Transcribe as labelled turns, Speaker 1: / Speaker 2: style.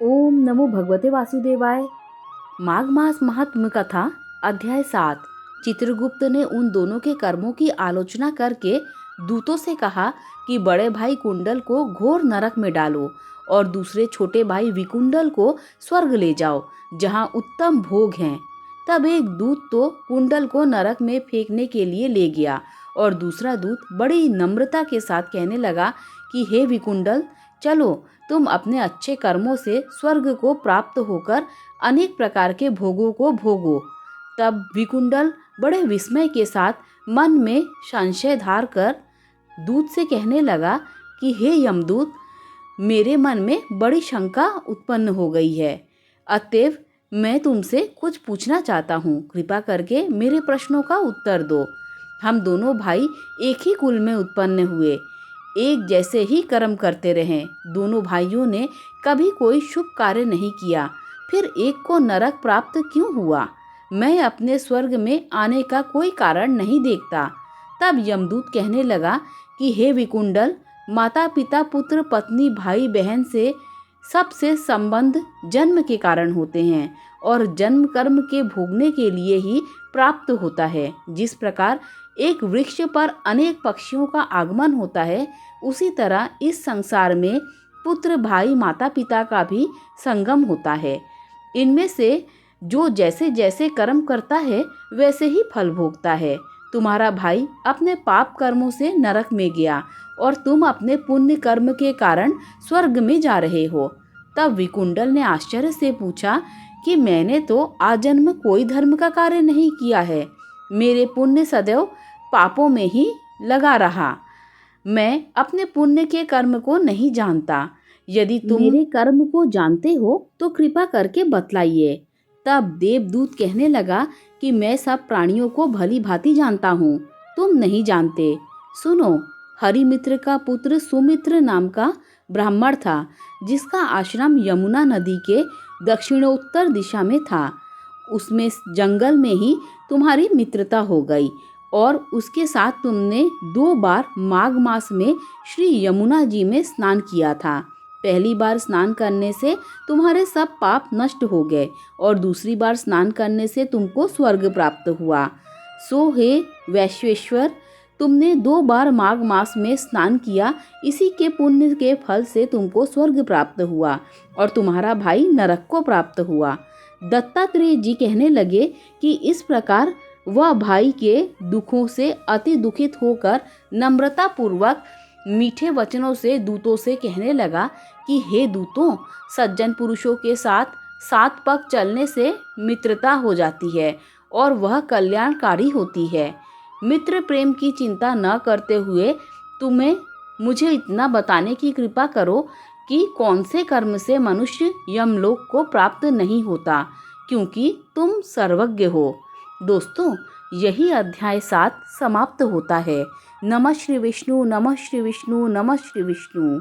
Speaker 1: ओम नमो भगवते वासुदेवाय। माघ मास महात्म्य कथा अध्याय 7। चित्रगुप्त ने उन दोनों के कर्मों की आलोचना करके दूतों से कहा कि बड़े भाई कुंडल को घोर नरक में डालो और दूसरे छोटे भाई विकुंडल को स्वर्ग ले जाओ, जहां उत्तम भोग हैं। तब एक दूत तो कुंडल को नरक में फेंकने के लिए ले गया और दूसरा दूत बड़ी नम्रता के साथ कहने लगा कि हे विकुंडल, चलो, तुम अपने अच्छे कर्मों से स्वर्ग को प्राप्त होकर अनेक प्रकार के भोगों को भोगो। तब विकुंडल बड़े विस्मय के साथ मन में संशय धार कर दूत से कहने लगा कि हे यमदूत, मेरे मन में बड़ी शंका उत्पन्न हो गई है, अतएव मैं तुमसे कुछ पूछना चाहता हूँ। कृपा करके मेरे प्रश्नों का उत्तर दो। हम दोनों भाई एक ही कुल में उत्पन्न हुए, एक जैसे ही कर्म करते रहे। दोनों भाइयों ने कभी कोई शुभ कार्य नहीं किया, फिर एक को नरक प्राप्त क्यों हुआ? मैं अपने स्वर्ग में आने का कोई कारण नहीं देखता। तब यमदूत कहने लगा कि हे विकुंडल, माता पिता पुत्र पत्नी भाई बहन से सबसे संबंध जन्म के कारण होते हैं और जन्म कर्म के भोगने के लिए ही प्राप्त होता है। जिस प्रकार एक वृक्ष पर अनेक पक्षियों का आगमन होता है, उसी तरह इस संसार में पुत्र भाई माता पिता का भी संगम होता है। इनमें से जो जैसे जैसे कर्म करता है वैसे ही फल भोगता है। तुम्हारा भाई अपने पाप कर्मों से नरक में गया और तुम अपने पुण्य कर्म के कारण स्वर्ग में जा रहे हो। तब विकुंडल ने आश्चर्य से पूछा कि मैंने तो आजन्म कोई धर्म का कार्य नहीं किया है, मेरे पुण्य सदैव पापों में ही लगा रहा। मैं अपने पुण्य के कर्म को नहीं जानता। यदि तुम मेरे कर्म को जानते हो तो कृपा करके बतलाइए। तब देवदूत कहने लगा कि मैं सब प्राणियों को भली भांति जानता हूँ, तुम नहीं जानते। सुनो, हरिमित्र का पुत्र सुमित्र नाम का ब्राह्मण था, जिसका आश्रम यमुना नदी के दक्षिणोत्तर दिशा में था। उसमें जंगल में ही तुम्हारी मित्रता हो गई और उसके साथ तुमने 2 बार माघ मास में श्री यमुना जी में स्नान किया था। पहली बार स्नान करने से तुम्हारे सब पाप नष्ट हो गए और दूसरी बार स्नान करने से तुमको स्वर्ग प्राप्त हुआ। सो हे वैश्वेश्वर, तुमने 2 बार माघ मास में स्नान किया, इसी के पुण्य के फल से तुमको स्वर्ग प्राप्त हुआ और तुम्हारा भाई नरक को प्राप्त हुआ। दत्तात्रेय जी कहने लगे कि इस प्रकार वह भाई के दुखों से अति दुखित होकर नम्रता पूर्वक मीठे वचनों से दूतों से कहने लगा कि हे दूतों, सज्जन पुरुषों के साथ 7 पग चलने से मित्रता हो जाती है और वह कल्याणकारी होती है। मित्र प्रेम की चिंता न करते हुए तुम्हें मुझे इतना बताने की कृपा करो कि कौन से कर्म से मनुष्य यमलोक को प्राप्त नहीं होता, क्योंकि तुम सर्वज्ञ हो। दोस्तों, यही अध्याय 7 समाप्त होता है। नमः श्री विष्णु, नमः श्री विष्णु, नमः श्री विष्णु।